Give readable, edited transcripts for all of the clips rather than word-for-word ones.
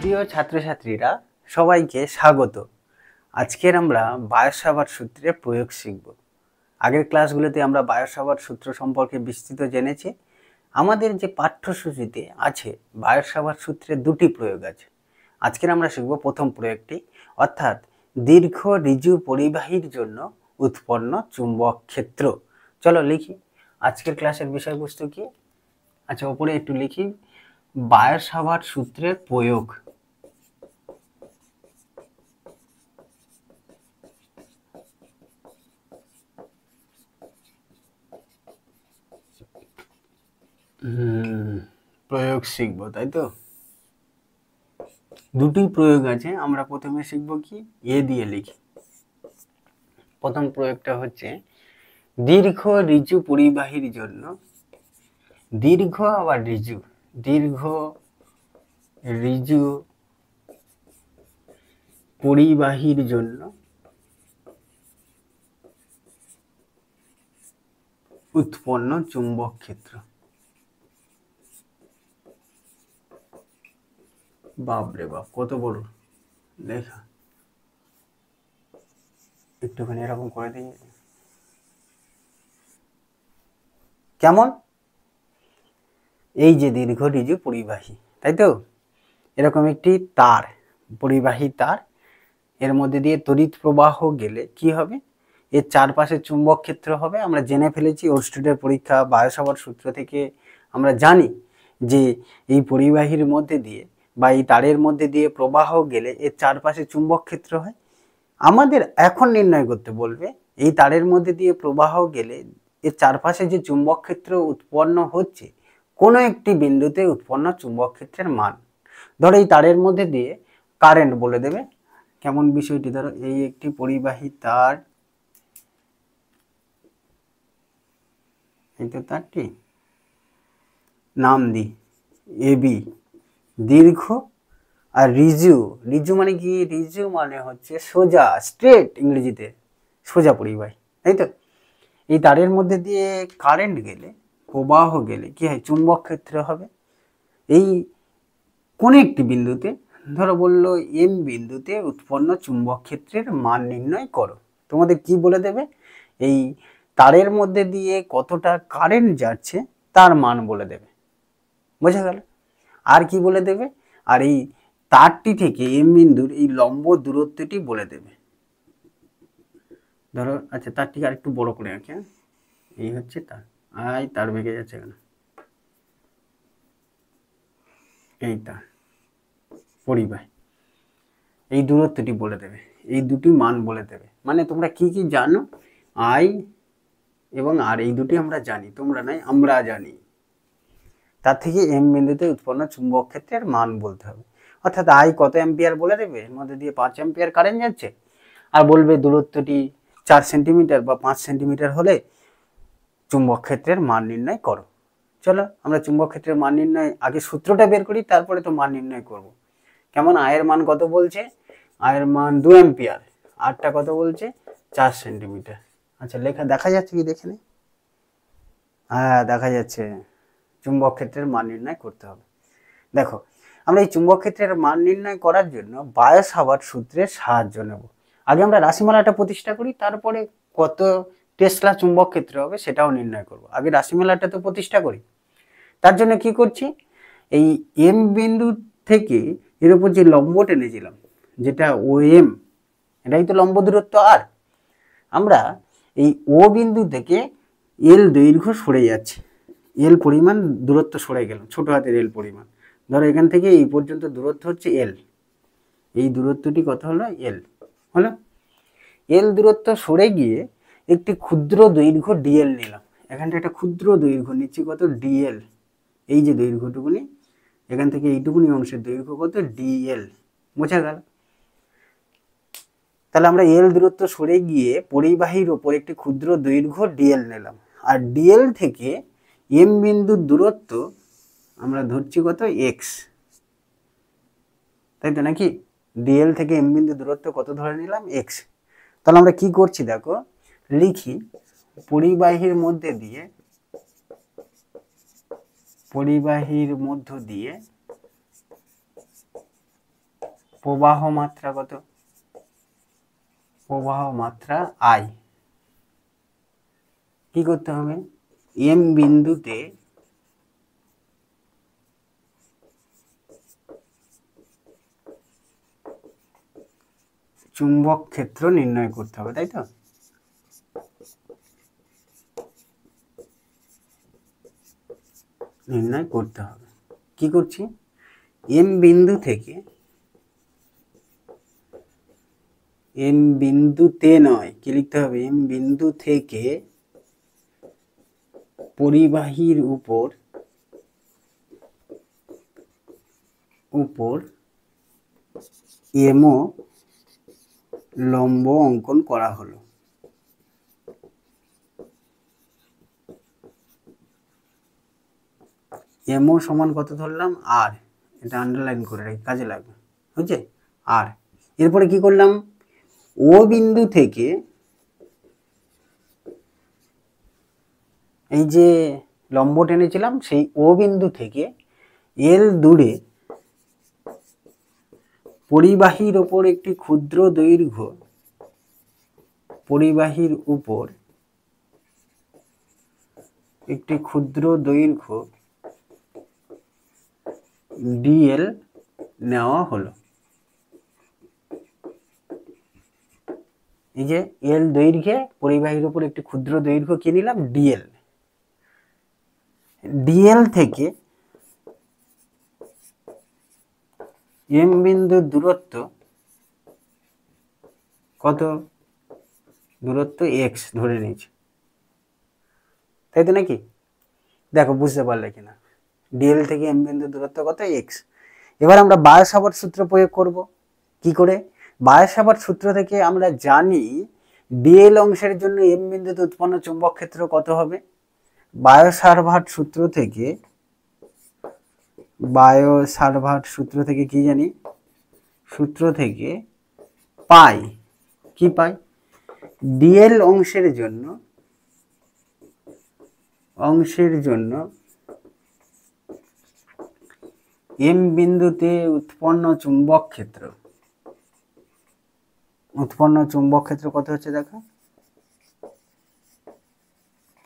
প্রিয় ছাত্রছাত্রীরা, সবাইকে স্বাগত। আজকের আমরা বায়স-সাভার্ট সূত্রের প্রয়োগ শিখব। আগের ক্লাসগুলোতে আমরা বায়স-সাভার্ট সূত্র সম্পর্কে বিস্তৃত জেনেছি। আমাদের যে পাঠ্যসূচিতে আছে বায়স-সাভার্ট সূত্রের দুটি প্রয়োগ আছে। আজকের আমরা শিখব প্রথম প্রয়োগটি, অর্থাৎ দীর্ঘ ঋজু পরিবাহীর জন্য উৎপন্ন চুম্বক ক্ষেত্র। চলো লিখি আজকের ক্লাসের বিষয়বস্তু কি। আচ্ছা, ওপরে একটু লিখি, বায়স-সাভার্ট সূত্রের প্রয়োগ। প্রয়োগ শিখবো, তাই তো? দুটি প্রয়োগ আছে, আমরা প্রথমে শিখবো কি, এ দিয়ে লিখি। প্রথম প্রয়োগটা হচ্ছে দীর্ঘ ঋজু পরিবাহীর জন্য, দীর্ঘ আবার ঋজু, দীর্ঘ ঋজু পরিবাহীর জন্য উৎপন্ন চুম্বক ক্ষেত্র। বাপরে বাপ, কত বড় লেখা! একটুখানি এরকম করে দিই, কেমন? এই যে দীর্ঘ ঋজু পরিবাহী, তাই তো? এরকম একটি তার, পরিবাহী তার, এর মধ্যে দিয়ে তড়িৎ প্রবাহ গেলে কি হবে? এর চারপাশে চুম্বক ক্ষেত্র হবে। আমরা জেনে ফেলেছি ওরস্টুডের পরীক্ষা বায়স-সাভার্ট সূত্র থেকে আমরা জানি যে এই পরিবাহীর মধ্যে দিয়ে বা এই তারের মধ্যে দিয়ে প্রবাহ গেলে এর চারপাশে চুম্বক ক্ষেত্র হয়। আমাদের এখন নির্ণয় করতে বলবে এই তারের মধ্যে দিয়ে প্রবাহ গেলে এর চারপাশে যে চুম্বক ক্ষেত্র উৎপন্ন হচ্ছে, কোনো একটি বিন্দুতে উৎপন্ন চুম্বক ক্ষেত্রের মান। ধরো এই তারের মধ্যে দিয়ে কারেন্ট বলে দেবে। কেমন বিষয়টি, ধরো এই একটি পরিবাহী তার, এই তো তারটি, নাম দি এবি, দীর্ঘ আর ঋজু। ঋজু মানে কি? ঋজু মানে হচ্ছে সোজা, স্ট্রেট, ইংরেজিতে সোজা পরিবাহী, তাই তো? এই তারের মধ্যে দিয়ে কারেন্ট গেলে, প্রবাহ গেলে কি হয়? চুম্বক ক্ষেত্র হবে। এই কোন একটি বিন্দুতে, ধরো বললো এম বিন্দুতে উৎপন্ন চুম্বক ক্ষেত্রের মান নির্ণয় করো। তোমাদের কি বলে দেবে? এই তারের মধ্যে দিয়ে কতটা কারেন্ট যাচ্ছে তার মান বলে দেবে। বোঝা গেল? আর কি বলে দেবে? আর এই তারটি থেকে এম বিন্দুর এই লম্ব দূরত্বটি বলে দেবে। ধরো, আচ্ছা, তারটিকে আর একটু বড় করে রাখি। এই হচ্ছে তার, আই তার ভেঙে যাচ্ছে কেন? এই তার পরিবাহী, এই দূরত্বটি বলে দেবে, এই দুটি মান বলে দেবে। মানে তোমরা কি কি জানো? আই এবং আর, এই দুটি আমরা জানি, তোমরা নাই, আমরা জানি। তার থেকে এম বিন্দুতে উৎপন্ন চুম্বক ক্ষেত্রের মান বলতে হবে। অর্থাৎ আই কত অ্যাম্পিয়ার বলে দেবে, এর মধ্যে দিয়ে 5 অ্যাম্পিয়ার কারেন্ট যাচ্ছে, আর বলবে দূরত্বটি 4 সেন্টিমিটার বা 5 সেন্টিমিটার হলে চুম্বক ক্ষেত্রের মান নির্ণয় করো। চলো আমরা চুম্বক ক্ষেত্রের মান নির্ণয় আগে সূত্রটা বের করি, তারপরে তো মান নির্ণয় করব। কেমন? আয়ের মান কত বলছে? আয়ের মান 2 অ্যাম্পিয়ার, আরটা কত বলছে? 4 সেন্টিমিটার। আচ্ছা, লেখা দেখা যাচ্ছে কি? দেখে নে। হ্যাঁ, দেখা যাচ্ছে। চুম্বক ক্ষেত্রের মান নির্ণয় করতে হবে। দেখো, আমরা এই চুম্বক ক্ষেত্রের মান নির্ণয় করার জন্য বায়স-সাভার্ট সূত্রের সাহায্য নেব। আগে আমরা রাশিমালাটা প্রতিষ্ঠা করি, তারপরে কত টেসলা চুম্বক ক্ষেত্র হবে সেটাও নির্ণয় করব। আগে রাশিমালাটা তো প্রতিষ্ঠা করি। তার জন্য কি করছি, এই এম বিন্দু থেকে এর উপর যে লম্ব টেনেছিলাম, যেটা ও এম, এটাই তো লম্ব দূরত্ব। আর আমরা এই ও বিন্দু থেকে এল দৈর্ঘ্য সরে যাচ্ছে, এল পরিমাণ দূরত্ব সরে গেল, ছোট হাতের এল পরিমাণ। ধরো এখান থেকে এই পর্যন্ত দূরত্ব হচ্ছে এল, এই দূরত্বটি কত হলো? এল হলো। এল দূরত্ব সরে গিয়ে একটি ক্ষুদ্র দৈর্ঘ্য ডিএল নিলাম। এখানটা একটা ক্ষুদ্র দৈর্ঘ্য নিচ্ছি, কত? ডিএল। এই যে দৈর্ঘ্যটুকুনি, এখান থেকে এইটুকুনি অংশের দৈর্ঘ্য কত? ডিএল। বোঝা গেল? তাহলে আমরা এল দূরত্ব সরে গিয়ে পরিবাহীর ওপর একটি ক্ষুদ্র দৈর্ঘ্য ডিএল নিলাম, আর ডিএল থেকে এম বিন্দুর দূরত্ব আমরা ধরছি কত? এক্স, তাই তো নাকি? ডিএল থেকে এম বিন্দু দূরত্ব কত ধরে নিলাম? এক্স। তাহলে আমরা কি করছি দেখো, লিখি পরিবাহীর মধ্যে দিয়ে, পরিবাহীর মধ্য দিয়ে প্রবাহ মাত্রা কত? প্রবাহ মাত্রা আই। কি করতে হবে? এম বিন্দুতে চুম্বক ক্ষেত্র নির্ণয় করতে হবে, তাই তো? নির্ণয় করতে হবে। কি করছি? এম বিন্দু থেকে, এম বিন্দুতে নয়, কি লিখতে হবে? এম বিন্দু থেকে পরিবাহীর উপর এমও লম্ব অঙ্কন করা হলো। এমও সমান কত ধরলাম? আর। এটা আন্ডারলাইন করে রাখি, কাজে লাগবে। বুঝছে? আর এরপরে কি করলাম? ও বিন্দু থেকে এই যে লম্ব টেনেছিলাম, সেই ও বিন্দু থেকে এল দূরে পরিবাহীর ওপর একটি ক্ষুদ্র দৈর্ঘ্য, পরিবাহীর উপর একটি ক্ষুদ্র দৈর্ঘ্য ডিএল নেওয়া হলো। এই যে এল দৈর্ঘ্যে পরিবাহীর উপর একটি ক্ষুদ্র দৈর্ঘ্য কি নিলাম? ডিএল। ডিএল থেকে এম বিন্দুর দূরত্ব কত? দূরত্ব এক্স ধরে নিয়েছি, তাই তো নাকি? দেখো বুঝতে পারলে কিনা? ডিএল থেকে এম বিন্দুর দূরত্ব কত? এক্স। এবার আমরা বায়ো-সাভার্ট সূত্র প্রয়োগ করব। কি করে? বায়ো-সাভার্ট সূত্র থেকে আমরা জানি ডিএল অংশের জন্য এম বিন্দুতে উৎপন্ন চুম্বক ক্ষেত্র কত হবে? বায়ো-সাভার্ট সূত্র থেকে, বায়ো-সাভার্ট সূত্র থেকে কি জানি? সূত্র থেকে পাই, কি পাই? ডিএল অংশের জন্য এম বিন্দুতে উৎপন্ন চুম্বক ক্ষেত্র কত হচ্ছে দেখো?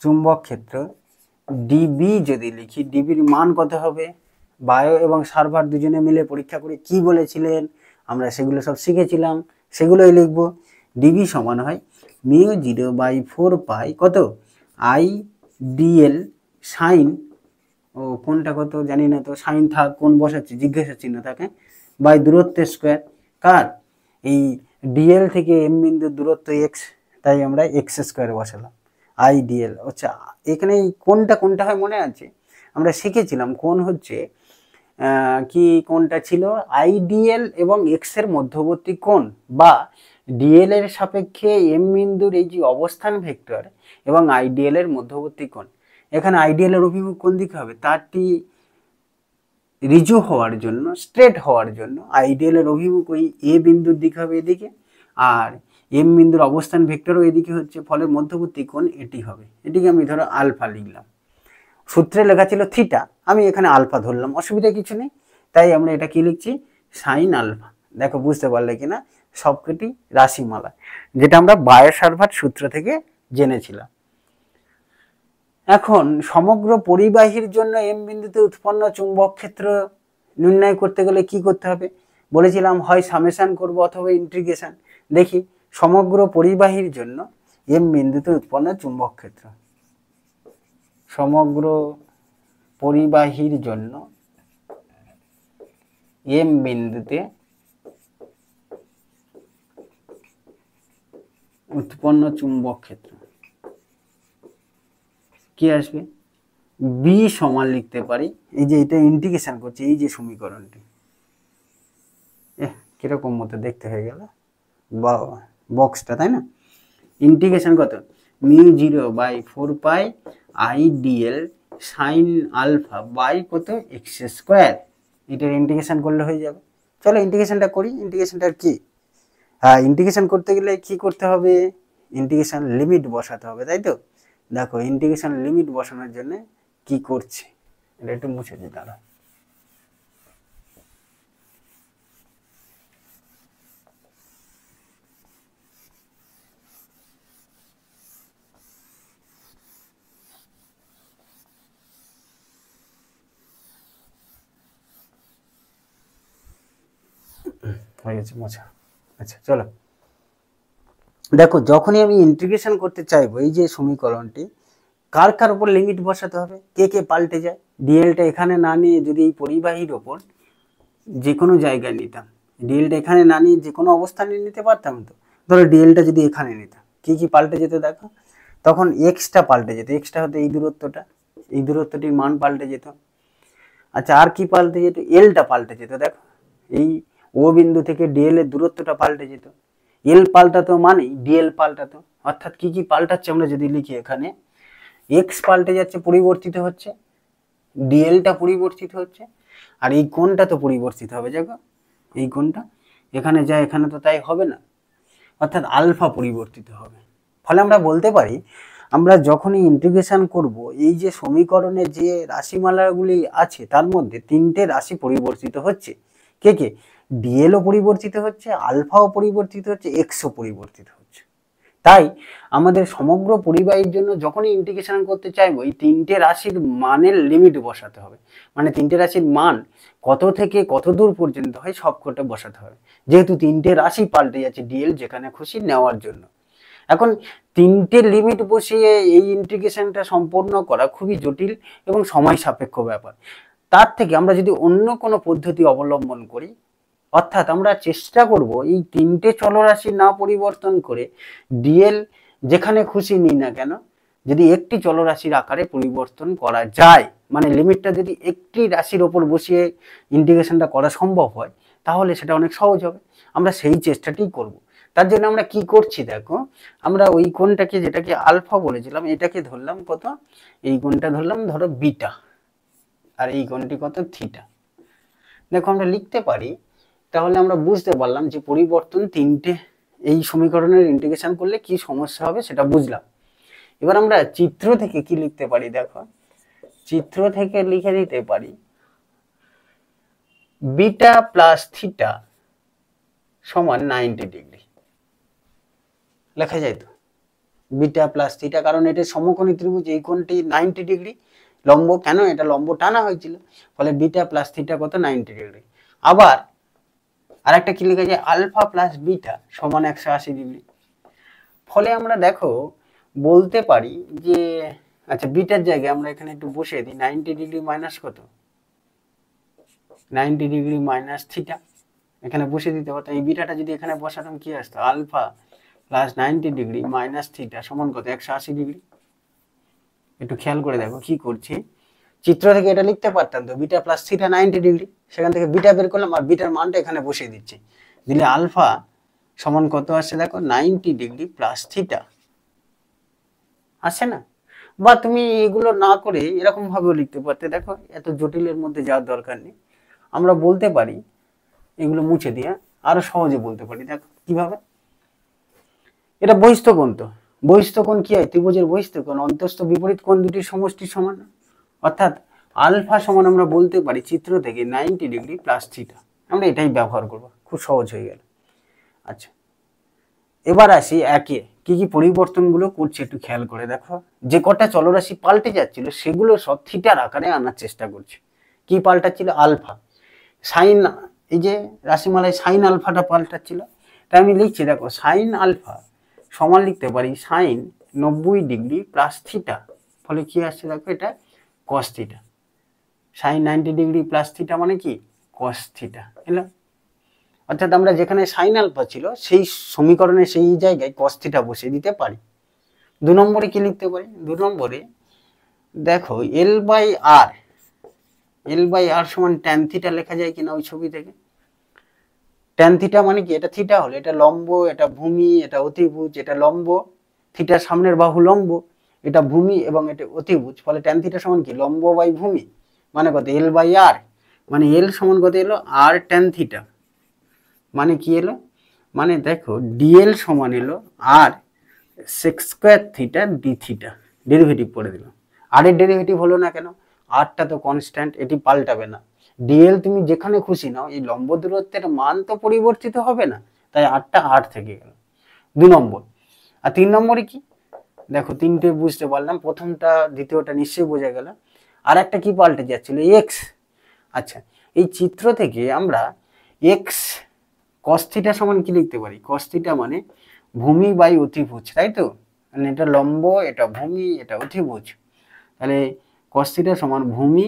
চুম্বক ক্ষেত্র ডিবি যদি লিখি, ডিবির মান কত হবে? বায়ো এবং সার্ভার দুজনে মিলে পরীক্ষা করে কি বলেছিলেন আমরা সেগুলো সব শিখেছিলাম, সেগুলোই লিখব। ডিবি সমান হয় μ0/4 কত? আই ডিএল সাইন, ও কোনটা কত জানি না তো, সাইন থাক, কোন বসাচ্ছি জিজ্ঞাসা চিহ্ন থাকে, বাই দূরত্বের স্কোয়ার। কার? এই ডিএল থেকে এম বিন্দুর দূরত্ব এক্স, তাই আমরা এক্স স্কোয়ার বসালাম। I DL. আচ্ছা, এখানে কোনটা কোনটা হয় মনে আছে? আমরা শিখেছিলাম কোন হচ্ছে কি কোনটা ছিল? আইডিএল এবং এক্স এর মধ্যবর্তী কোণ, বা ডিএল এর সাপেক্ষে এম বিন্দুর এই যে অবস্থান ভেক্টর এবং আইডিএল এর মধ্যবর্তী কোণ। এখানে আইডিএল এর অভিমুখ কোন দিকে হবে? তারটি রিজু হওয়ার জন্য, স্ট্রেট হওয়ার জন্য আইডিএল এর অভিমুখ ওই এ বিন্দুর দিকে হবে, এদিকে, আর এম বিন্দুর অবস্থান ভেক্টরও এদিকে হচ্ছে, ফলে মধ্যবর্তী কোণ এটি হবে। এটিকে আমি ধরো আলফা লিখলাম। সূত্রে লেখা ছিল থিটা, আমি এখানে আলফা ধরলাম, অসুবিধা কিছু নেই। তাই আমরা এটা কি লিখছি? Sine alpha. দেখো বুঝতে পারলে কিনা? সবকটি রাশিমালা, যেটা আমরা বায়ো-সাভার্ট সূত্র থেকে জেনেছিলাম। এখন সমগ্র পরিবাহীর জন্য এম বিন্দুতে উৎপন্ন চুম্বক ক্ষেত্র নির্ণয় করতে গেলে কি করতে হবে? বলেছিলাম হয় সামেশন করব অথবা ইন্টিগ্রেশন। দেখি সমগ্র পরিবাহীর জন্য এম বিন্দুতে উৎপন্ন চুম্বক ক্ষেত্র, সমগ্র পরিবাহীর জন্য এম বিন্দুতে উৎপন্ন চুম্বক ক্ষেত্র কি আসবে? বি সমান লিখতে পারি, এই যে এটা ইন্টিগ্রেশন করছি, এই যে সমীকরণটি, কিরকম মতো দেখতে হয়ে গেল বা বক্সটা, তাই না? ইন্টিগ্রেশন কত? μ0/4 I dl sine alpha by কত? X square. এটার ইন্টিগ্রেশন করলে হয়ে যাবে। চলো ইন্টিগ্রেশনটা করি। ইন্টিগ্রেশনটা কি? হ্যাঁ, ইন্টিগ্রেশন করতে গেলে কি করতে হবে? ইন্টিগ্রেশন লিমিট বসাতে হবে, তাই তো? দেখো ইন্টিগ্রেশন লিমিট বসানোর জন্য কি করছে, এটা একটু মুছে দিই, দাঁড়া। হয়ে গেছে মোছা। আচ্ছা চলো দেখো, যখনই আমি ইন্টিগ্রেশন করতে চাইবো এই যে সমীকরণটি, কার কার উপর লিমিট বসাতে হবে, কে কে পাল্টে যায়। ডিএলটা এখানে না নিয়ে যদি এই পরিবাহীর ওপর যে কোনো জায়গায় নিতাম, ডিএলটা এখানে না নিয়ে যে কোনো অবস্থানে নিতে পারতাম তো। ধরো ডিএলটা যদি এখানে নিতাম, কি কি পাল্টে যেত দেখো, তখন এক্সটা পাল্টে যেত, এক্সটা হতো এই দূরত্বটা, এই দূরত্বটির মান পাল্টে যেত। আচ্ছা আর কি পাল্টে যেত, এলটা পাল্টে যেত, দেখো এই ও বিন্দু থেকে ডিএল এর দূরত্বটা পাল্টে যেত। এল পাল্টাতো মানেই ডিএল পাল্টাতো। অর্থাৎ কি কি পাল্টাচ্ছে আমরা যদি লিখি, এখানে এক্স পাল্টে যাচ্ছে, পরিবর্তিত হচ্ছে, ডিএলটা পরিবর্তিত হচ্ছে, আর এই কোণটা তো পরিবর্তিত হবে। দেখো এই কোণটা এখানে যায়, এখানে তো তাই হবে না, অর্থাৎ আলফা পরিবর্তিত হবে। ফলে আমরা বলতে পারি, আমরা যখনই ইন্টিগ্রেশন করব, এই যে সমীকরণে যে রাশিমালাগুলি আছে তার মধ্যে তিনটে রাশি পরিবর্তিত হচ্ছে। কে কে, ডিএলও পরিবর্তিত হচ্ছে, আলফাও পরিবর্তিত হচ্ছে, এক্সও পরিবর্তিত হচ্ছে। তাই আমাদের সমগ্র পরিবাহীর জন্য যখনই ইন্টিগ্রেশন করতে চাইবো, এই তিনটে রাশির মানের লিমিট বসাতে হবে। মানে তিনটে রাশির মান কত থেকে কত দূর পর্যন্ত হয় সবকটা বসাতে হবে, যেহেতু তিনটে রাশি পাল্টে যাচ্ছে ডিএল যেখানে খুশি নেওয়ার জন্য। এখন তিনটে লিমিট বসিয়ে এই ইন্টিগ্রেশনটা সম্পূর্ণ করা খুবই জটিল এবং সময় সাপেক্ষ ব্যাপার। তার থেকে আমরা যদি অন্য কোনো পদ্ধতি অবলম্বন করি, অর্থাৎ আমরা চেষ্টা করব এই তিনটে চলরাশি না পরিবর্তন করে ডিএল যেখানে খুশি নিই না কেন, যদি একটি চলরাশির আকারে পরিবর্তন করা যায়, মানে লিমিটটা যদি একটি রাশির ওপর বসিয়ে ইন্টিগ্রেশনটা করা সম্ভব হয়, তাহলে সেটা অনেক সহজ হবে। আমরা সেই চেষ্টাটাই করব। তার জন্য আমরা কি করছি দেখো, আমরা ওই কোণটাকে, যেটাকে আলফা বলেছিলাম, এটাকে ধরলাম কত, এই কোণটা ধরলাম ধরো বিটা, আর এই কোণটি কত থিটা। দেখো আমরা লিখতে পারি, তাহলে আমরা বুঝতে পারলাম যে পরিবর্তন তিনটে, এই সমীকরণের ইন্টিগ্রেশন করলে কি সমস্যা হবে সেটা বুঝলাম। এবার আমরা চিত্র থেকে কি লিখতে পারি দেখো, চিত্র থেকে লিখে দিতে পারি বিটা প্লাস থিটা সমান 90 ডিগ্রি। লেখা যায় তো বিটা প্লাস থিটা, কারণ এটা সমকোণী ত্রিভুজ, এই কোণটি 90 ডিগ্রি লম্ব, কেন এটা লম্ব টানা হয়েছিল, ফলে বিটা প্লাস থিটা কত 90 ডিগ্রি। আবার আরেকটা কি লেখা যায়, আলফা প্লাস বিটা সমান 180 ডিগ্রি। ফলে আমরা দেখো বলতে পারি যে, আচ্ছা বিটার জায়গায় আমরা এখানে একটু বসিয়ে দিই 90 ডিগ্রি মাইনাস কত, 90 ডিগ্রি মাইনাস থিটা, এখানে বসিয়ে দিতে পারতাম। এই বিটাটা যদি এখানে বসাতাম কি আসতো, alpha plus 90 degree minus theta সমান কত, 180 ডিগ্রি। একটু খেয়াল করে দেখো কি করছি, চিত্র থেকে এটা লিখতে পারতাম তো, বিটা প্লাস থিটা 90 ডিগ্রি, সেখান থেকে বিটা বের করলাম আর বিটার মানটা এখানে বসিয়ে দিচ্ছি, দিলে আলফা সমান কত আসছে দেখো, 90 ডিগ্রি প্লাস থিটা আসে না। বা তুমি এগুলো না করে এরকম ভাবেও লিখতে পারতে, দেখো এত জটিলের মধ্যে যাওয়ার দরকার নেই, আমরা বলতে পারি এগুলো মুছে দিয়ে আরো সহজে বলতে পারি। দেখো কিভাবে, এটা বহিস্থ কোণ, তো বহিস্থ কোণ কি হয়, ত্রিভুজের বহিস্থ কোণ অন্তস্থ বিপরীত কোণ দুটির সমষ্টির সমান, অর্থাৎ আলফা সমান আমরা বলতে পারি চিত্র থেকে 90 ডিগ্রি প্লাস থিটা। আমরা এটাই ব্যবহার করব, খুব সহজ হয়ে গেল। আচ্ছা এবার আসি একে কি কি পরিবর্তনগুলো করছে একটু খেয়াল করে দেখো, যে কটা চলরাশি পাল্টে যাচ্ছিল সেগুলো সব থিটার আকারে আনার চেষ্টা করছে। কি পাল্টাচ্ছিল, আলফা, সাইন, এই যে রাশিমালায় সাইন আলফাটা পাল্টাচ্ছিল, তাই আমি লিখছি দেখো সাইন আলফা সমান লিখতে পারি সাইন 90 ডিগ্রি প্লাস থিটা। ফলে কি আসছে দেখো, এটা cos theta, sine 90 degree plus theta মানে কি, কস থিটা এলো। অর্থাৎ আমরা যেখানে সাইন আলফা ছিল সেই সমীকরণে সেই জায়গায় কস থিটা বসিয়ে দিতে পারি। 2 নম্বরে কি লিখতে পারি, 2 নম্বরে দেখো L by R, L by আর সমান ট্যান থিটা লেখা যায় কিনা ওই ছবি থেকে। ট্যান থিটা মানে কি, এটা থিটা হলে এটা লম্ব, এটা ভূমি, এটা অতিভুজ, এটা লম্ব, থিটার সামনের বাহু লম্ব, এটা ভূমি এবং এটা অতিভুজ, ফলে ট্যান থিটা সমান কি, লম্ব বাই ভূমি, মানে কত এল বাই আর, মানে এল সমান কত এলো, আর ট্যান থিটা, মানে কি এলো, মানে দেখো ডিএল সমান এলো r sec square theta d theta, derivative করে দিল। আর এর ডেরিভেটিভ হলো না কেন, আরটা তো কনস্ট্যান্ট, এটি পাল্টাবে না। ডিএল তুমি যেখানে খুশি নাও, এই লম্ব দূরত্বের মান তো পরিবর্তিত হবে না, তাই আরটা আর থেকে গেল 2 নম্বর। আর 3 নম্বরে কি দেখো, তিনটে বুঝতে পারলাম, প্রথমটা দ্বিতীয়টা নিশ্চয়ই বোঝা গেল। আর একটা কি পাল্টে যাচ্ছিল, এক্স। আচ্ছা এই চিত্র থেকে আমরা এক্স cos থিটা সমান কি লিখতে পারি? cos থিটা মানে ভূমি বাই অতিভুজ, তাই তো? মানে এটা লম্ব, এটা ভূমি, এটা অতিভুজ। তাহলে cos থিটা সমান ভূমি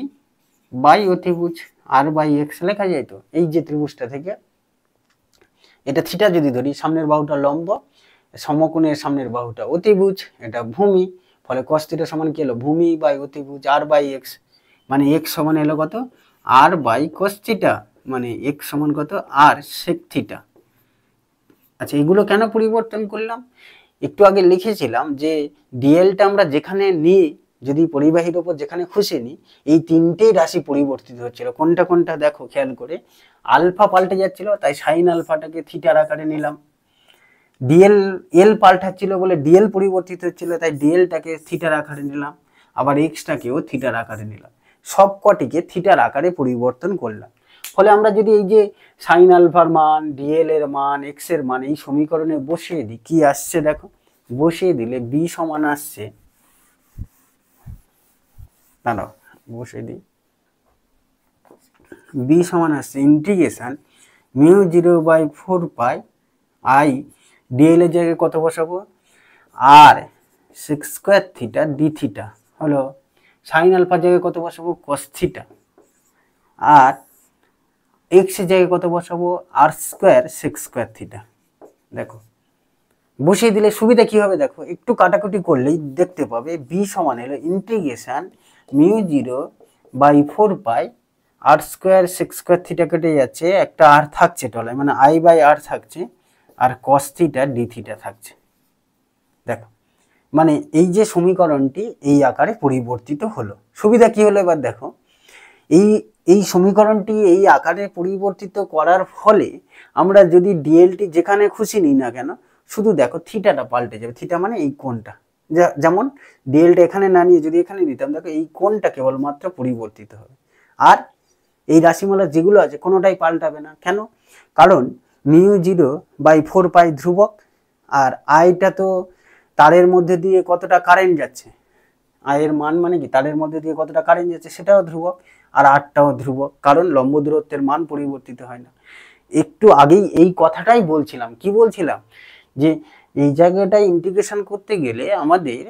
বাই অতিভুজ আর বাই এক্স লেখা যায় তো এই যে ত্রিভুজটা থেকে। এটা থিটা যদি ধরি, সামনের বাহুটা লম্ব, সমকোণের সামনের বাহুটা অতিভুজ, এটা ভূমি, ফলে cos থিটা সমান কি হলো? ভূমি বাই অতিভুজ আর বাই এক্স, মানে এক্স সমান এলো কত? আর বাই cos থিটা, মানে এক্স সমান কত? আর sec থিটা। আচ্ছা, এগুলো কেন পরিবর্তন করলাম? একটু আগে লিখেছিলাম যে ডিএলটা আমরা যেখানে নিই, যদি পরিবাহীর ওপর যেখানে খুশি নিই, এই তিনটেই রাশি পরিবর্তিত হচ্ছিল। কোনটা কোনটা দেখো খেয়াল করে। আলফা পাল্টে যাচ্ছিল, তাই সাইন আলফাটাকে থিটার আকারে নিলাম। ডিএল এল পাল্টাচ্ছিল বলে ডিএল পরিবর্তিত হচ্ছিল, তাই ডিএলটাকে থিটার আকারে নিলাম। আবার এক্সটাকেও থিটার আকারে নিলাম। সব কটিকে থিটার আকারে পরিবর্তন করলাম। ফলে আমরা যদি এই যে সাইন আলফার মান, ডিএল এর মান, এক্স এর মান এই সমীকরণে বসিয়ে দিই, কি আসছে দেখো। বসিয়ে দিলে বি সমান আসছে, দাঁড়াও বসিয়ে দিই, বি সমান আসছে ইন্টিগ্রেশন মিউ 0/4 আই ডিএল এর জায়গায় কত বসাবো? R sec square theta d theta হলো। সাইন আলফার জায়গায় কত বসাবো? Cos theta. আর এক্স এর জায়গায় কত বসাবো? আর স্কোয়ার সিক্স স্কোয়ার থিটা। দেখো বসিয়ে দিলে সুবিধা কি হবে দেখো, একটু কাটাকুটি করলেই দেখতে পাবে বি সমান হলো ইন্টিগ্রেশন মিউ 0/4 আর স্কোয়ার সিক্স স্কোয়ার থিটা কেটে যাচ্ছে, একটা আর থাকছে তলায়, মানে আই বাই আর থাকছে, আর কস থিটা ডি থিটা থাকছে। দেখো মানে এই যে সমীকরণটি এই আকারে পরিবর্তিত হলো। সুবিধা কি হলো এবার দেখো, এই এই সমীকরণটি এই আকারে পরিবর্তিত করার ফলে আমরা যদি ডিএলটি যেখানে খুশি নিই না কেন, শুধু দেখো থিটাটা পাল্টে যাবে। থিটা মানে এই কোণটা, যেমন ডিএলটা এখানে না নিয়ে যদি এখানে নিতাম, দেখো এই কোণটা কেবলমাত্র পরিবর্তিত হবে। আর এই রাশিমালা যেগুলো আছে কোনোটাই পাল্টাবে না। কেন? কারণ মিউ 0/4 ধ্রুবক, আর আইটা তো তারের মধ্যে দিয়ে কতটা কারেন্ট যাচ্ছে, আয়ের মান মানে কি তারের মধ্যে দিয়ে কতটা কারেন্ট যাচ্ছে সেটাও ধ্রুবক, আর আরটাও ধ্রুবক, কারণ লম্ব দূরত্বের মান পরিবর্তিত হয় না। একটু আগেই এই কথাটাই বলছিলাম। কি বলছিলাম? যে এই জায়গাটায় ইন্টিগ্রেশন করতে গেলে আমাদের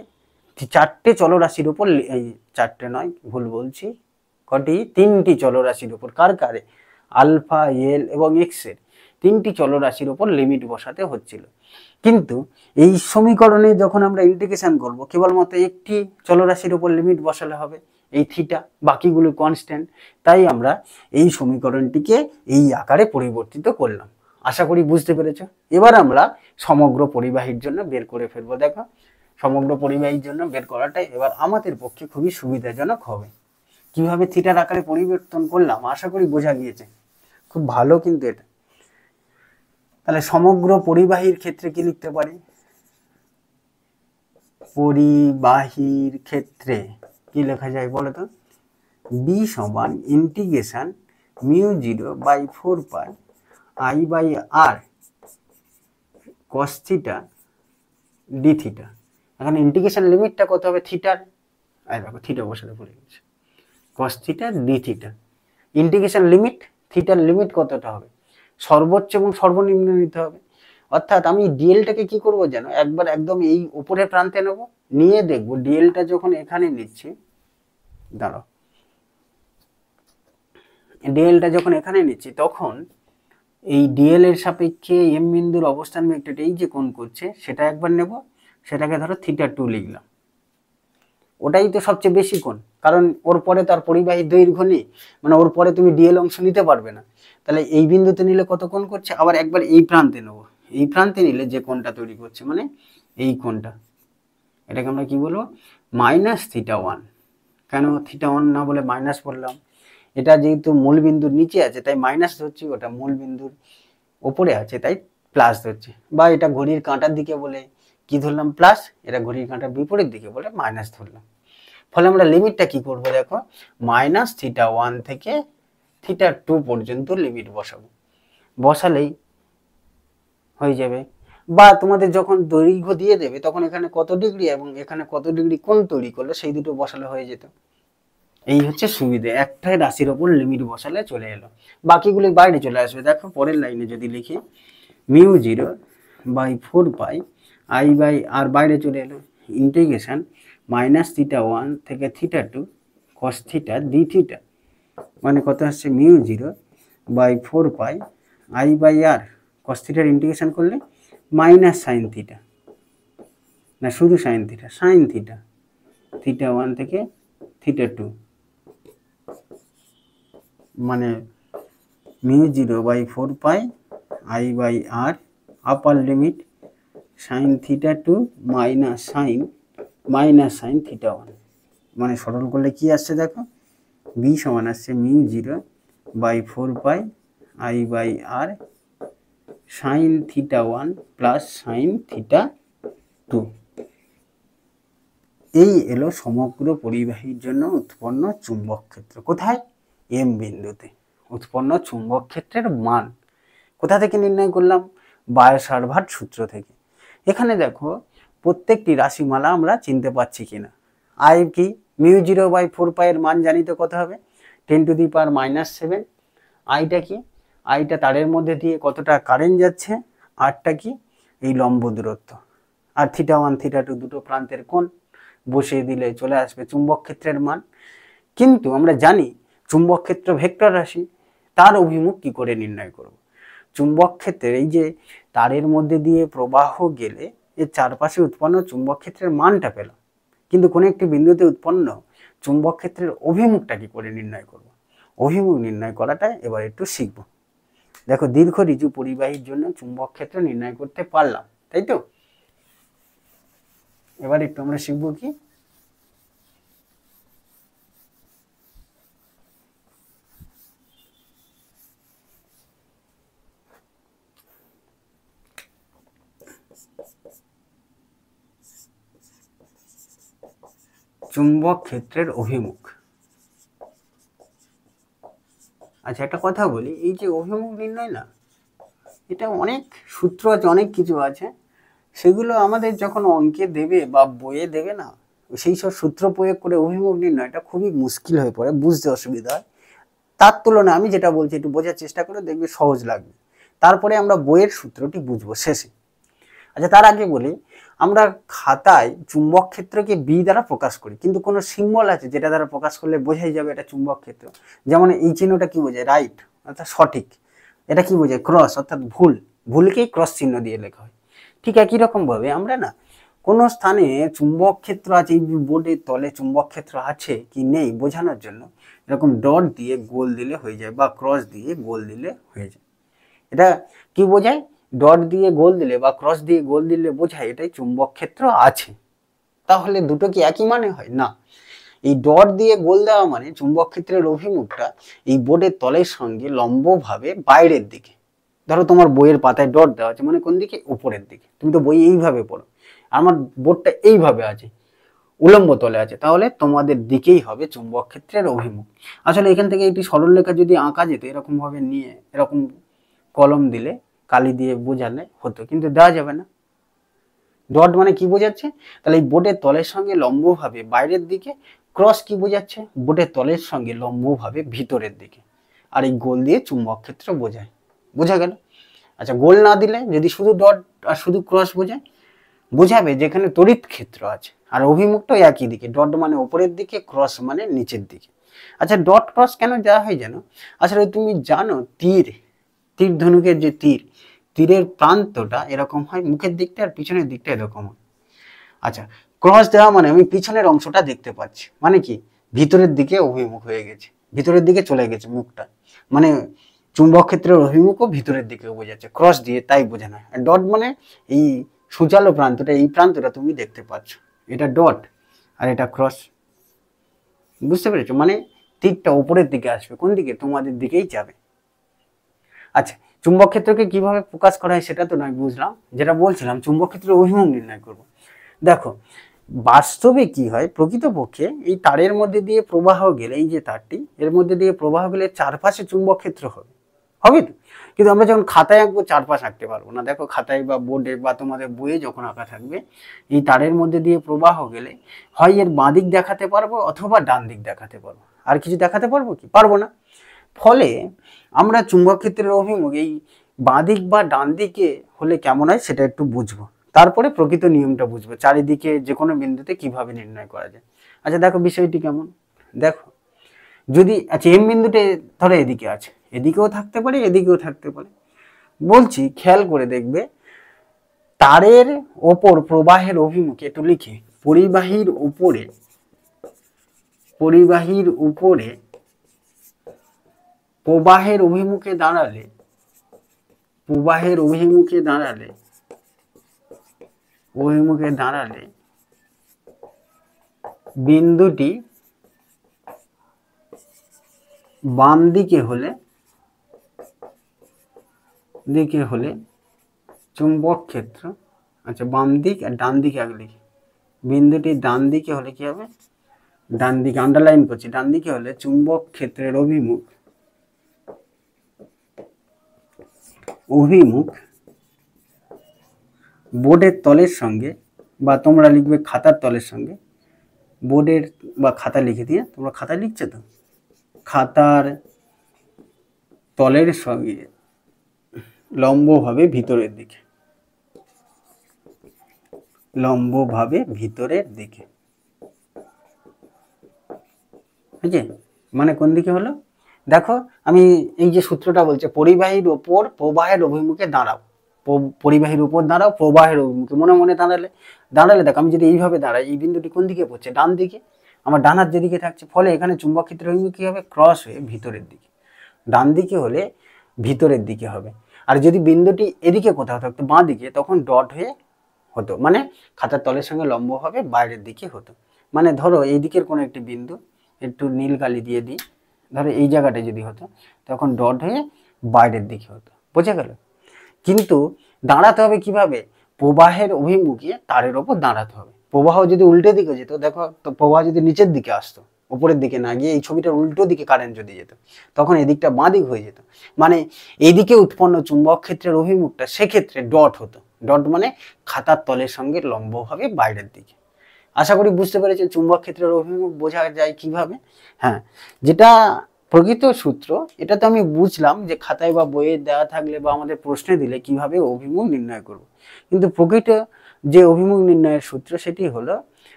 চারটে চলরাশির উপর, এই চারটে নয় ভুল বলছি, কটি? তিনটি চলরাশির উপর, কার কারে? আলফা, এল এবং এক্স এর তিনটি চলরাশির উপর লিমিট বসাতে হচ্ছিল। কিন্তু এই সমীকরণে যখন আমরা ইন্টিগ্রেশন করব, কেবলমাত্র একটি চলরাশির উপর লিমিট বসালে হবে, এই থিটা, বাকিগুলো কনস্ট্যান্ট। তাই আমরা এই সমীকরণটিকে এই আকারে পরিবর্তিত করলাম। আশা করি বুঝতে পেরেছ। এবার আমরা সমগ্র পরিবাহীর জন্য বের করে ফেলবো। দেখো সমগ্র পরিবাহীর জন্য বের করাটাই এবার আমাদের পক্ষে খুবই সুবিধাজনক হবে। কিভাবে থিটার আকারে পরিবর্তন করলাম আশা করি বোঝা গিয়েছে। খুব ভালো কিন্তু এটা। তাহলে সমগ্র পরিবাহীর ক্ষেত্রে কি লিখতে পারি? পরিবাহীর ক্ষেত্রে কি লেখা যায় বলো তো? বি সমান integration mu 0/4 I by R cos theta d theta. এখানে ইন্টিগ্রেশন লিমিটটা কত হবে থিটার? আর দেখো থিটা বসাতে ভুলে গেছে, cos theta d theta. Integration limit, থিটার লিমিট কতটা হবে? সর্বোচ্চ এবং সর্বনিম্ন নিতে হবে। অর্থাৎ আমি ডিএলটাকে কি করব জানো, একবার একদম এই উপরের প্রান্তে নেব, নিয়ে দেখব ডিএলটা যখন এখানে নিচ্ছি, দাঁড়াও, ডিএলটা যখন এখানে নিচ্ছি তখন এই ডিএল এর সাপেক্ষে এম বিন্দুর অবস্থান ভেক্টরটা এই যে কোণ করছে সেটা একবার নেব, সেটাকে ধরো θ2 লিখলাম। ওটাই তো সবচেয়ে বেশি কোণ, কারণ ওর পরে তার পরিবাহী দৈর্ঘ্য নেই, মানে ওর পরে তুমি ডিএল অংশ নিতে পারবে না। তাহলে এই বিন্দুতে নিলে কত কোণ করছে, আবার একবার এই প্রান্তে নেব, এই প্রান্তে নিলে যে কোণটা তৈরি করছে মানে এই কোণটা, এটাকে আমরা কি বলবো? -θ1। কেন θ1 না বলে মাইনাস বললাম? এটা যেহেতু মূল বিন্দুর নিচে আছে তাই মাইনাস ধরছি, ওটা মূল বিন্দুর ওপরে আছে তাই প্লাস ধরছি। বা এটা ঘড়ির কাঁটার দিকে বলে কি ধরলাম? প্লাস। এটা ঘড়ির কাঁটার বিপরীত দিকে বলে মাইনাস ধরলাম। ফলে আমরা লিমিটটা কি করব দেখো, -θ1 থেকে θ2 পর্যন্ত লিমিট বসাবো। বসালেই হয়ে যাবে। বা তোমাদের যখন দৈর্ঘ্য দিয়ে দেবে তখন এখানে কত ডিগ্রি এবং এখানে কত ডিগ্রি কোণ তৈরি করলো সেই দুটো বসালে হয়ে যেত। এই হচ্ছে সুবিধে, একটাই রাশির ওপর লিমিট বসালে চলে এলো, বাকিগুলি বাইরে চলে আসবে। দেখো পরের লাইনে যদি লিখি μ0/4 I/r বাইরে চলে এলো, ইন্টিগ্রেশন -θ1 থেকে θ2 cos θ dθ, মানে কত আসছে μ0/4 I/r cos θ ইন্টিগ্রেশন করলে -sin θ, না শুধু sin θ, sin θ θ1 থেকে θ2, মানে μ0/4 I/r আপার লিমিট sin θ2 sin θ1, মানে সরল করলে কি আসছে দেখো, b সমান আসছে μ0/4 I/r sin θ1 প্লাস sin θ2। এই এলো সমগ্র পরিবাহীর জন্য উৎপন্ন চুম্বক ক্ষেত্র। কোথায়? এম বিন্দুতে উৎপন্ন চুম্বক ক্ষেত্রের মান কোথা থেকে নির্ণয় করলাম? বায়ো-সাভার্ট সূত্র থেকে। এখানে দেখো প্রত্যেকটি রাশিমালা আমরা চিনতে পারছি কিনা। আই কি? μ0/4 এর মান জানি তো কত হবে, 10⁻⁻7। আইটা কি? আইটা তারের মধ্যে দিয়ে কতটা কারেন্ট যাচ্ছে, আরটা কি? এই লম্ব দূরত্ব, আর θ1 θ2 দুটো প্রান্তের কোণ বসিয়ে দিলে চলে আসবে চুম্বক ক্ষেত্রের মান। কিন্তু আমরা জানি চুম্বক ক্ষেত্র ভেক্টর রাশি, তার অভিমুখ কি করে নির্ণয় করব? চুম্বক ক্ষেত্রের এই যে তারের মধ্যে দিয়ে প্রবাহ গেলে এর চারপাশে উৎপন্ন চুম্বক ক্ষেত্রের মানটা পেলাম, কিন্তু কোনো একটি বিন্দুতে উৎপন্ন চুম্বক ক্ষেত্রের অভিমুখটা কি করে নির্ণয় করব? অভিমুখ নির্ণয় করাটা এবার একটু শিখব। দেখো দীর্ঘ ঋজু পরিবাহীর জন্য চুম্বক ক্ষেত্র নির্ণয় করতে পারলাম, তাই তো? এবার একটু আমরা শিখব কি, চুম্বক ক্ষেত্রের অভিমুখ। আচ্ছা একটা কথা বলি, এই যে অভিমুখ নির্ণয় না, এটা অনেক সূত্র আছে, অনেক কিছু আছে, সেগুলো আমাদের যখন অঙ্কে দেবে বা বইয়ে দেবে না, সেই সব সূত্র প্রয়োগ করে অভিমুখ নির্ণয় এটা খুবই মুশকিল হয়ে পড়ে, বুঝতে অসুবিধা হয়। তার তুলনায় আমি যেটা বলছি একটু বোঝার চেষ্টা করে দেখবে, সহজ লাগবে। তারপরে আমরা বইয়ের সূত্রটি বুঝবো শেষে। আচ্ছা তার আগে বলি, আমরা খাতায় চুম্বক ক্ষেত্রকে বি দ্বারা প্রকাশ করি, কিন্তু কোনো সিম্বল আছে যেটা দ্বারা প্রকাশ করলে বোঝাই যাবে এটা চুম্বক ক্ষেত্র। যেমন এই চিহ্নটা কি বোঝায়? রাইট, অর্থাৎ সঠিক। এটা কি বোঝায়? ক্রস, অর্থাৎ ভুল। ভুলকেই ক্রস চিহ্ন দিয়ে লেখা হয়। ঠিক একই রকম ভাবে আমরা না কোনো স্থানে চুম্বক ক্ষেত্র আছে, এই বোর্ডের তলে চুম্বক ক্ষেত্র আছে কি নেই বোঝানোর জন্য এরকম ডট দিয়ে গোল দিলে হয়ে যায়, বা ক্রস দিয়ে গোল দিলে হয়ে যায়। এটা কি বোঝায়? ডট দিয়ে গোল দিলে বা ক্রস দিয়ে গোল দিলে বোঝায় এটাই চুম্বক ক্ষেত্র আছে। তাহলে দুটো কি একই মানে হয়? না। এই ডট দিয়ে গোল দেওয়া মানে চুম্বক ক্ষেত্রের অভিমুখটা এই বোর্ডের তলের সঙ্গে লম্বভাবে বাইরের দিকে। ধরো তোমার বইয়ের পাতায় ডট দেওয়া আছে, মানে কোন দিকে? উপরের দিকে। তুমি তো বই এইভাবে পড়ো, আমার বোর্ডটা এইভাবে আছে, উলম্ব তলে আছে, তাহলে তোমাদের দিকেই হবে চুম্বক ক্ষেত্রের অভিমুখ। আসলে এখান থেকে একটি সরলরেখা যদি আঁকা যেত এরকম ভাবে নিয়ে, এরকম কলম দিলে কালি দিয়ে বোঝালে হতো, কিন্তু দেওয়া যাবে না। ডট মানে কি বোঝাচ্ছে? তাহলে এই বোর্ডের তলের সঙ্গে লম্বভাবে বাইরের দিকে, ক্রস কি বোঝাচ্ছে? বোর্ডের তলের সঙ্গে লম্বভাবে ভিতরের দিকে। আর এই গোল দিয়ে চুম্বক ক্ষেত্র বোঝায়। বোঝা গেল? আচ্ছা গোল না দিলে যদি শুধু ডট আর শুধু ক্রস বোঝায়, বোঝাবে যেখানে তড়িৎ ক্ষেত্র আছে, আর অভিমুখটাও একই দিকে। ডট মানে উপরের দিকে, ক্রস মানে নিচের দিকে। আচ্ছা ডট ক্রস কেন দেওয়া হয় জানো? আসলে তুমি জানো তীর ধনুকের যে তীরের প্রান্তটা এরকম হয়, মুখের দিকটা আর পিছনের দিকটা এরকম হয়। আচ্ছা ক্রস দেওয়া মানে আমি পিছনের অংশটা দেখতে পাচ্ছি, মানে কি ভিতরের দিকে অভিমুখ হয়ে গেছে, ভিতরের দিকে চলে গেছে মুখটা, মানে চুম্বক ক্ষেত্রের অভিমুখও ভিতরের দিকে বোঝাচ্ছে ক্রস দিয়ে, তাই বোঝানো হয়। আর ডট মানে এই সুচালো প্রান্তটা, এই প্রান্তটা তুমি দেখতে পাচ্ছ, এটা ডট আর এটা ক্রস। বুঝতে পেরেছো? মানে তীরটা উপরের দিকে আসবে, কোন দিকে? তোমাদের দিকেই যাবে। আচ্ছা চুম্বক ক্ষেত্রকে কিভাবে প্রকাশ করা হয় সেটা তো নয় বুঝলাম, যেটা বলছিলাম চুম্বক ক্ষেত্রের অভিমুখ নির্ণয় করব। দেখো বাস্তবে কি হয়, প্রকৃতপক্ষে এই তারের মধ্যে দিয়ে প্রবাহ গেলে, এই যে তারটি এর মধ্যে দিয়ে প্রবাহ গেলে চারপাশে চুম্বক ক্ষেত্র হবে, হবে তো? কিন্তু আমরা যখন খাতায় আঁকবো চারপাশ আঁকতে পারবো না। দেখো খাতায় বা বোর্ডে বা তোমাদের বইয়ে যখন আঁকা থাকবে, এই তারের মধ্যে দিয়ে প্রবাহ গেলে হয় এর বাঁ দিক দেখাতে পারবো অথবা ডান দিক দেখাতে পারবো। আর কিছু দেখাতে পারবো কি? পারবো না। ফলে আমরা চুম্বক ক্ষেত্রের অভিমুখ এই বাঁ দিক বা ডান দিকে হলে কেমন হয় সেটা একটু বুঝবো, তারপরে প্রকৃত নিয়মটা বুঝবো চারিদিকে যে কোনো বিন্দুতে কিভাবে নির্ণয় করা যায়। আচ্ছা দেখো বিষয়টি কেমন। দেখো যদি আচ্ছা এম বিন্দুতে ধরো এদিকে আছে, এদিকেও থাকতে পারে এদিকেও থাকতে পারে। বলছি খেয়াল করে দেখবে তারের ওপর প্রবাহের অভিমুখে একটু লিখি, পরিবাহীর উপরে প্রবাহের অভিমুখে দাঁড়ালে বিন্দুটি বাম দিকে হলে চুম্বক ক্ষেত্র, আচ্ছা বাম দিক আর ডান দিকে আগে লিখি, বিন্দুটি ডান দিকে হলে কি হবে, ডান দিকে আন্ডারলাইন করছি, ডান দিকে হলে চুম্বক ক্ষেত্রের অভিমুখ বোর্ডের তলের সঙ্গে, বা তোমরা লিখবে খাতার তলের সঙ্গে, বোর্ডের বা খাতা লিখে দিয়ে, তোমরা খাতা লিখছো তো, খাতার তলের সঙ্গে লম্বভাবে ভিতরের দিকে, বুঝলে? মানে কোন দিকে হলো? দেখো আমি এই যে সূত্রটা বলছে পরিবাহীর ওপর প্রবাহের অভিমুখে দাঁড়াও, পরিবাহীর উপর দাঁড়াও প্রবাহের অভিমুখে, মনে মনে দাঁড়ালে দেখো আমি যদি এইভাবে দাঁড়াই, এই বিন্দুটি কোন দিকে পড়ছে? ডান দিকে, আমার ডান হাত যেদিকে থাকছে, ফলে এখানে চুম্বক ক্ষেত্রের অভিমুখ কি হবে? ক্রস হয়ে ভিতরের দিকে, ডান দিকে হলে ভিতরের দিকে হবে। আর যদি বিন্দুটি এদিকে কোথাও থাকতো বাঁ দিকে, তখন ডট হয়ে হতো, মানে খাতার তলের সঙ্গে লম্ব হবে বাইরের দিকে হতো। মানে ধরো এই দিকের কোনো একটি বিন্দু, একটু নীল কালি দিয়ে দিই, ধরো এই জায়গাটা যদি হতো তখন ডট হয়ে বাইরের দিকে হতো, বোঝা গেল? কিন্তু দাঁড়াতে হবে কিভাবে? প্রবাহের অভিমুখে তারের ওপর দাঁড়াতে হবে। প্রবাহ যদি উল্টো দিকে যেত, দেখো তো প্রবাহ যদি নিচের দিকে আসতো, উপরের দিকে না গিয়ে এই ছবিটার উল্টো দিকে কারেন্ট যদি যেত, তখন এদিকটা বাঁ দিক হয়ে যেত, মানে এইদিকে উৎপন্ন চুম্বক ক্ষেত্রের অভিমুখটা সেক্ষেত্রে ডট হতো। ডট মানে খাতার তলের সঙ্গে লম্বভাবে বাইরের দিকে। আশা করি বুঝতে পেরেছেন চুম্বক ক্ষেত্রের অভিমুখ বোঝা যায় কিভাবে। হ্যাঁ, যেটা প্রকৃত সূত্র এটা তো আমি বুঝলাম যে খাতায় বা বইয়ে দেওয়া থাকলে বা আমাদের প্রশ্নে দিলে কিভাবে অভিমুখ নির্ণয় করব, কিন্তু প্রকৃত যে অভিমুখ নির্ণয়ের সূত্র সেটি হলো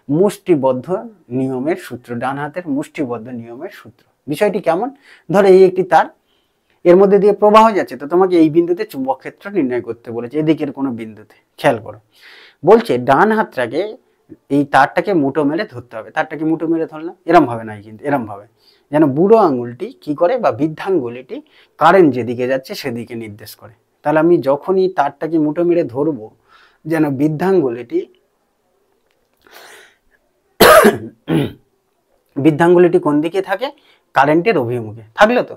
মুষ্টিবদ্ধ নিয়মের সূত্র, ডান হাতের মুষ্টিবদ্ধ নিয়মের সূত্র। বিষয়টি কেমন? ধরো এই একটি তার, এর মধ্যে দিয়ে প্রবাহ যাচ্ছে, তো তোমাকে এই বিন্দুতে চুম্বক ক্ষেত্র নির্ণয় করতে বলেছে, এদিকের কোনো বিন্দুতে। খেয়াল করো, বলছে ডান হাতটাকে এই তারটাকে মুঠো মেরে ধরতে হবে। তারটাকে মুঠো মেরে ধরলাম, এরম ভাবে নাই কিন্তু, এরম ভাবে যেন বুড়ো আঙুলটি কি করে, বা বৃদ্ধাঙ্গুলিটি কারেন্ট যেদিকে যাচ্ছে সেদিকে নির্দেশ করে। তাহলে আমি যখনই তারটাকে মুঠো মেরে ধরবো, যেন বৃদ্ধাঙ্গুলিটি কোন দিকে থাকে? কারেন্টের অভিমুখে থাকলো। তো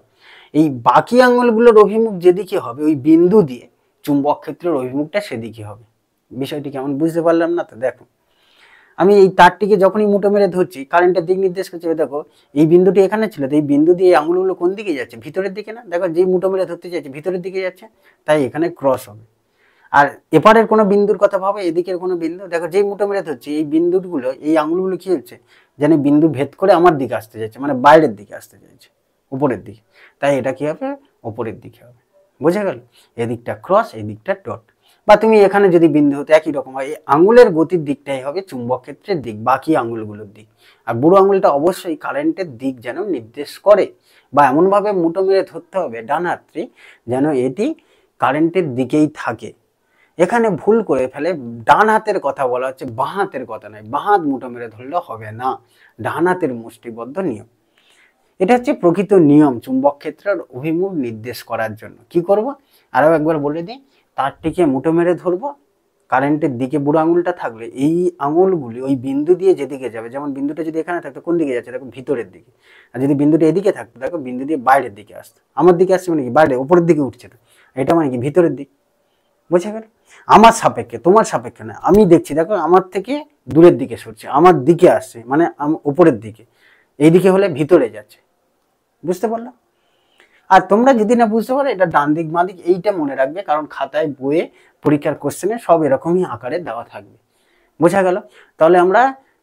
এই বাকি আঙুলগুলোর অভিমুখ যেদিকে হবে, ওই বিন্দু দিয়ে চুম্বক ক্ষেত্রের অভিমুখটা সেদিকে হবে। বিষয়টি কেমন বুঝতে পারলাম না? তো দেখো আমি এই তারটিকে যখনই মুঠো মেরে ধরছি, কারেন্টের দিক নির্দেশ করছে। দেখো এই বিন্দুটি এখানে ছিল, তো এই বিন্দু দিয়ে আঙুলগুলো কোন দিকে যাচ্ছে? ভিতরের দিকে না? দেখো যেই মুঠো মেরে ধরতে চাইছে ভিতরের দিকে যাচ্ছে, তাই এখানে ক্রস হবে। আর এপারের কোনো বিন্দুর কথা ভাবো, এদিকের কোনো বিন্দু, দেখো যেই মুঠো মেরে ধরছে এই বিন্দুগুলো, এই আঙুলগুলো কি হচ্ছে? যেন বিন্দু ভেদ করে আমার দিকে আসতে চাইছে, মানে বাইরের দিকে আসতে চাইছে, উপরের দিকে, তাই এটা কি হবে? উপরের দিকে হবে। বোঝা গেল? এদিকটা ক্রস, এদিকটা ডট। বা তুমি এখানে যদি বিন্দু হতো একই রকম হয়, এই আঙুলের গতির দিকটাই হবে চুম্বক ক্ষেত্রের দিক, বাকি আঙুলগুলোর দিক। আর বুড়ো আঙুলটা অবশ্যই কারেন্টের দিক যেন নির্দেশ করে, বা এমনভাবে মুঠো মেরে ধরতে হবে ডান হাতটি যেন এটি কারেন্টের দিকেই থাকে। এখানে ভুল করে ফেলে, ডান হাতের কথা বলা হচ্ছে, বাঁ হাতের কথা নয়। বাঁ হাত মুঠো মেরে ধরলে হবে না, ডান হাতের মুষ্টিবদ্ধ নিয়ম। এটা হচ্ছে প্রকৃত নিয়ম চুম্বক ক্ষেত্রের অভিমুখ নির্দেশ করার জন্য। কি করব আরো একবার বলে দিই, তারটিকে মুঠো মেরে ধরবো, কারেন্টের দিকে বুড়ো আঙুলটা থাকলে এই আঙুলগুলি ওই বিন্দু দিয়ে যেদিকে যাবে, যেমন বিন্দুটা যদি এখানে থাকতো কোন দিকে যাচ্ছে? দেখো ভিতরের দিকে। আর যদি বিন্দুটা এদিকে থাকতো, দেখো বিন্দু দিয়ে বাইরের দিকে আসতো। আমার দিকে আসছে মানে কি? বাইরে, উপরের দিকে উঠছে, তো এটা মানে কি? ভিতরের দিক। বোঝা গেল? আমার সাপেক্ষে, তোমার সাপেক্ষে না। আমি দেখছি দেখো আমার থেকে দূরের দিকে সরছে, আমার দিকে আসছে, মানে উপরের দিকে। এইদিকে হলে ভিতরে যাচ্ছে। বুঝতে পারলাম? আর তোমরা যদি না বুঝতে পারো, এটা ডান দিক বাঁ দিক এইটা মনে রাখবে, কারণ খাতায় বইয়ে পরীক্ষার কোশ্চেনে সব এরকমই আকারে দেওয়া থাকবে। বোঝা গেল? তাহলে আমরা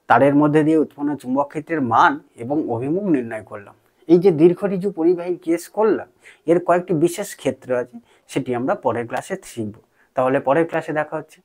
তারের মধ্যে দিয়ে উৎপন্ন চুম্বক ক্ষেত্রের মান এবং অভিমুখ নির্ণয় করলাম। এই যে দীর্ঘ পরিবাহী কেস করলাম, এর কয়েকটি বিশেষ ক্ষেত্র আছে, সেটি আমরা পরের ক্লাসে শিখব। তাহলে পরের ক্লাসে দেখা হচ্ছে।